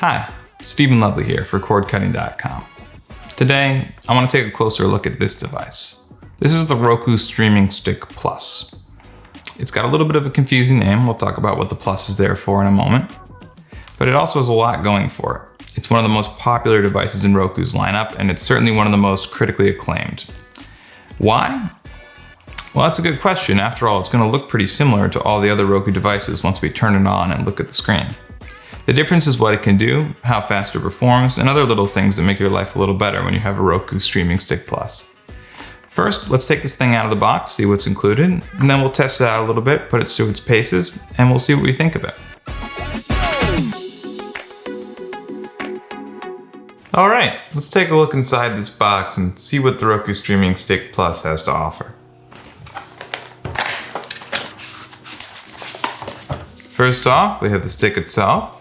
Hi, Stephen Lovely here for cordcutting.com. Today, I want to take a closer look at this device. This is the Roku Streaming Stick Plus. It's got a little bit of a confusing name. We'll talk about what the Plus is there for in a moment. But it also has a lot going for it. It's one of the most popular devices in Roku's lineup, and it's certainly one of the most critically acclaimed. Why? Well, that's a good question. After all, it's going to look pretty similar to all the other Roku devices once we turn it on and look at the screen. The difference is what it can do, how fast it performs, and other little things that make your life a little better when you have a Roku Streaming Stick Plus. First, let's take this thing out of the box, see what's included, and then we'll test it out a little bit, put it through its paces, and we'll see what we think of it. Alright, let's take a look inside this box and see what the Roku Streaming Stick Plus has to offer. First off, we have the stick itself.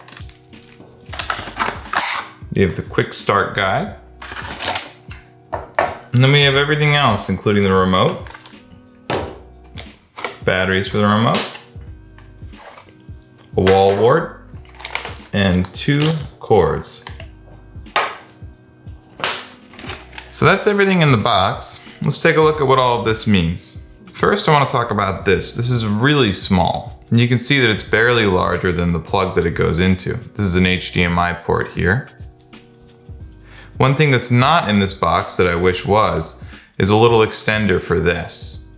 We have the quick start guide. And then we have everything else, including the remote, batteries for the remote, a wall wart, and 2 cords. So that's everything in the box. Let's take a look at what all of this means. First, I want to talk about this. This is really small. And you can see that it's barely larger than the plug that it goes into. This is an HDMI port here. One thing that's not in this box that I wish was, is a little extender for this.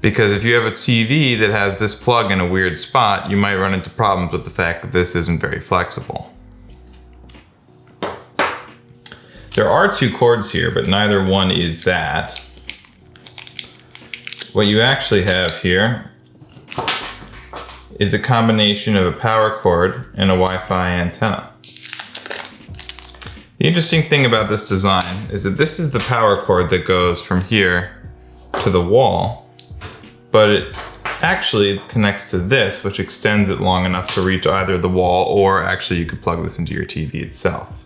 Because if you have a TV that has this plug in a weird spot, you might run into problems with the fact that this isn't very flexible. There are 2 cords here, but neither one is that. What you actually have here is a combination of a power cord and a Wi-Fi antenna. The interesting thing about this design is that this is the power cord that goes from here to the wall, but it actually connects to this, which extends it long enough to reach either the wall, or actually you could plug this into your TV itself.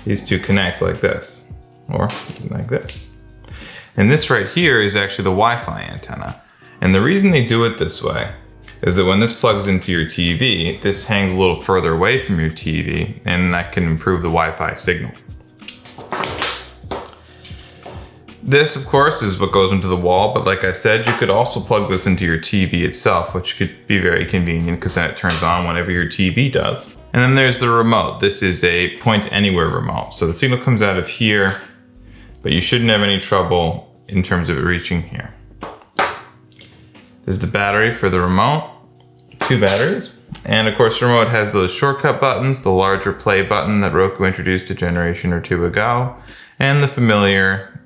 These 2 connect like this, or like this. And this right here is actually the Wi-Fi antenna. And the reason they do it this way is that when this plugs into your TV, this hangs a little further away from your TV, and that can improve the Wi-Fi signal. This, of course, is what goes into the wall, but like I said, you could also plug this into your TV itself, which could be very convenient because then it turns on whenever your TV does. And then there's the remote. This is a point anywhere remote. So the signal comes out of here, but you shouldn't have any trouble in terms of it reaching here. There's the battery for the remote, 2 batteries. And of course the remote has those shortcut buttons, the larger play button that Roku introduced a generation or 2 ago, and the familiar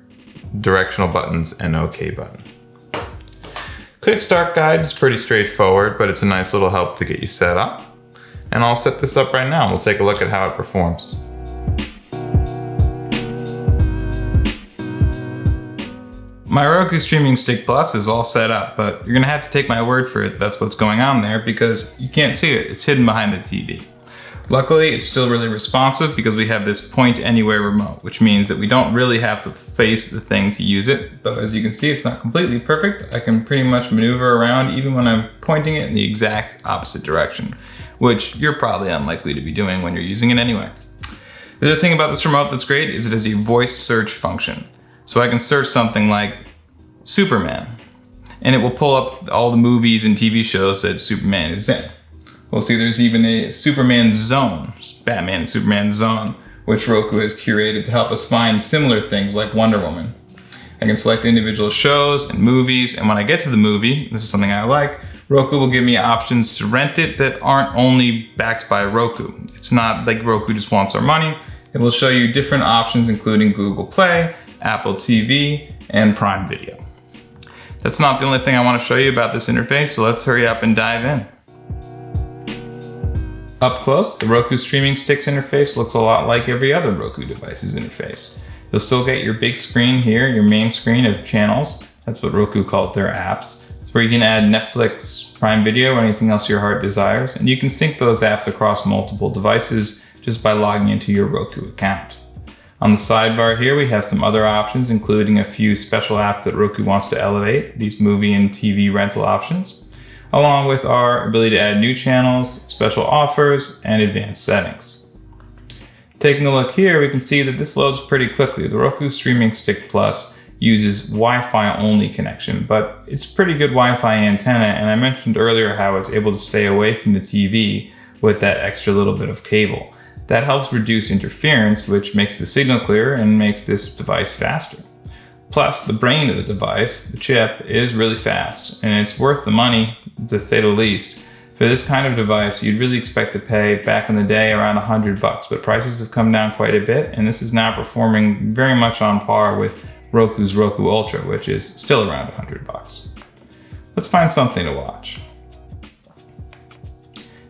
directional buttons and OK button. Quick start guide is pretty straightforward, but it's a nice little help to get you set up. And I'll set this up right now. We'll take a look at how it performs. My Roku Streaming Stick Plus is all set up, but you're gonna have to take my word for it. That's what's going on there because you can't see it. It's hidden behind the TV. Luckily, it's still really responsive because we have this point anywhere remote, which means that we don't really have to face the thing to use it. Though as you can see, it's not completely perfect. I can pretty much maneuver around even when I'm pointing it in the exact opposite direction, which you're probably unlikely to be doing when you're using it anyway. The other thing about this remote that's great is it has a voice search function. So I can search something like Superman, and it will pull up all the movies and TV shows that Superman is in. We'll see there's even a Superman zone, Batman and Superman zone, which Roku has curated to help us find similar things like Wonder Woman. I can select individual shows and movies, and when I get to the movie, this is something I like, Roku will give me options to rent it that aren't only backed by Roku. It's not like Roku just wants our money. It will show you different options including Google Play, Apple TV, and Prime Video. That's not the only thing I want to show you about this interface, so let's hurry up and dive in. Up close, the Roku Streaming Sticks interface looks a lot like every other Roku device's interface. You'll still get your big screen here, your main screen of channels. That's what Roku calls their apps. It's where you can add Netflix, Prime Video, or anything else your heart desires, and you can sync those apps across multiple devices just by logging into your Roku account. On the sidebar here, we have some other options, including a few special apps that Roku wants to elevate, these movie and TV rental options, along with our ability to add new channels, special offers, and advanced settings. Taking a look here, we can see that this loads pretty quickly. The Roku Streaming Stick Plus uses Wi-Fi only connection, but it's pretty good Wi-Fi antenna, and I mentioned earlier how it's able to stay away from the TV with that extra little bit of cable. That helps reduce interference, which makes the signal clearer and makes this device faster. Plus, the brain of the device, the chip, is really fast, and it's worth the money, to say the least. For this kind of device, you'd really expect to pay back in the day around $100, but prices have come down quite a bit, and this is now performing very much on par with Roku's Roku Ultra, which is still around $100. Let's find something to watch.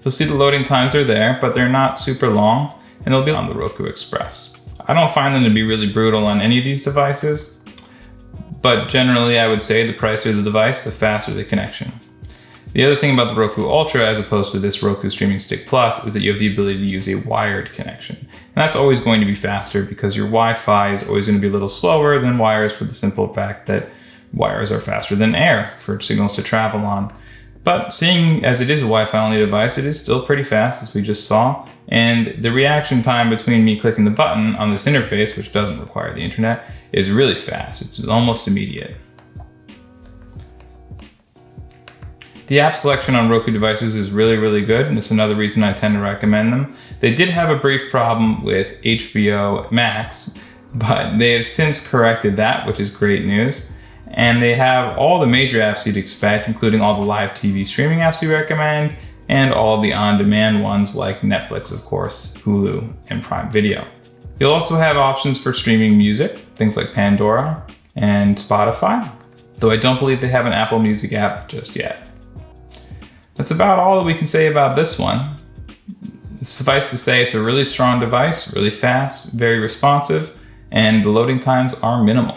You'll see the loading times are there, but they're not super long, and they'll be on the Roku Express. I don't find them to be really brutal on any of these devices, but generally I would say the pricier the device, the faster the connection. The other thing about the Roku Ultra, as opposed to this Roku Streaming Stick Plus, is that you have the ability to use a wired connection. And that's always going to be faster because your Wi-Fi is always going to be a little slower than wires, for the simple fact that wires are faster than air for signals to travel on. But seeing as it is a Wi-Fi only device, it is still pretty fast, as we just saw. And the reaction time between me clicking the button on this interface, which doesn't require the internet, is really fast. It's almost immediate. The app selection on Roku devices is really good, and it's another reason I tend to recommend them. They did have a brief problem with HBO Max, but they have since corrected that, which is great news. And they have all the major apps you'd expect, including all the live TV streaming apps we recommend, and all the on-demand ones like Netflix, of course, Hulu, and Prime Video. You'll also have options for streaming music, things like Pandora and Spotify, though I don't believe they have an Apple Music app just yet. That's about all that we can say about this one. Suffice to say, it's a really strong device, really fast, very responsive, and the loading times are minimal.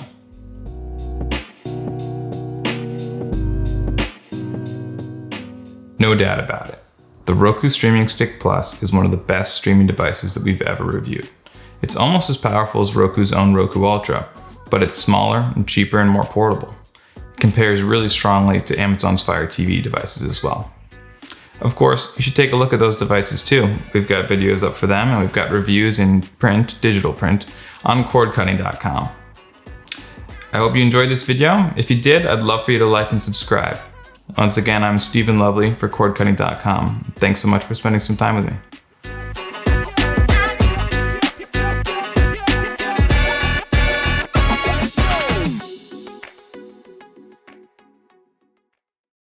No doubt about it. The Roku Streaming Stick Plus is one of the best streaming devices that we've ever reviewed. It's almost as powerful as Roku's own Roku Ultra, but it's smaller and cheaper and more portable. It compares really strongly to Amazon's Fire TV devices as well. Of course, you should take a look at those devices too. We've got videos up for them, and we've got reviews in print, digital print, on cordcutting.com. I hope you enjoyed this video. If you did, I'd love for you to like and subscribe. Once again, I'm Stephen Lovely for cordcutting.com. Thanks so much for spending some time with me.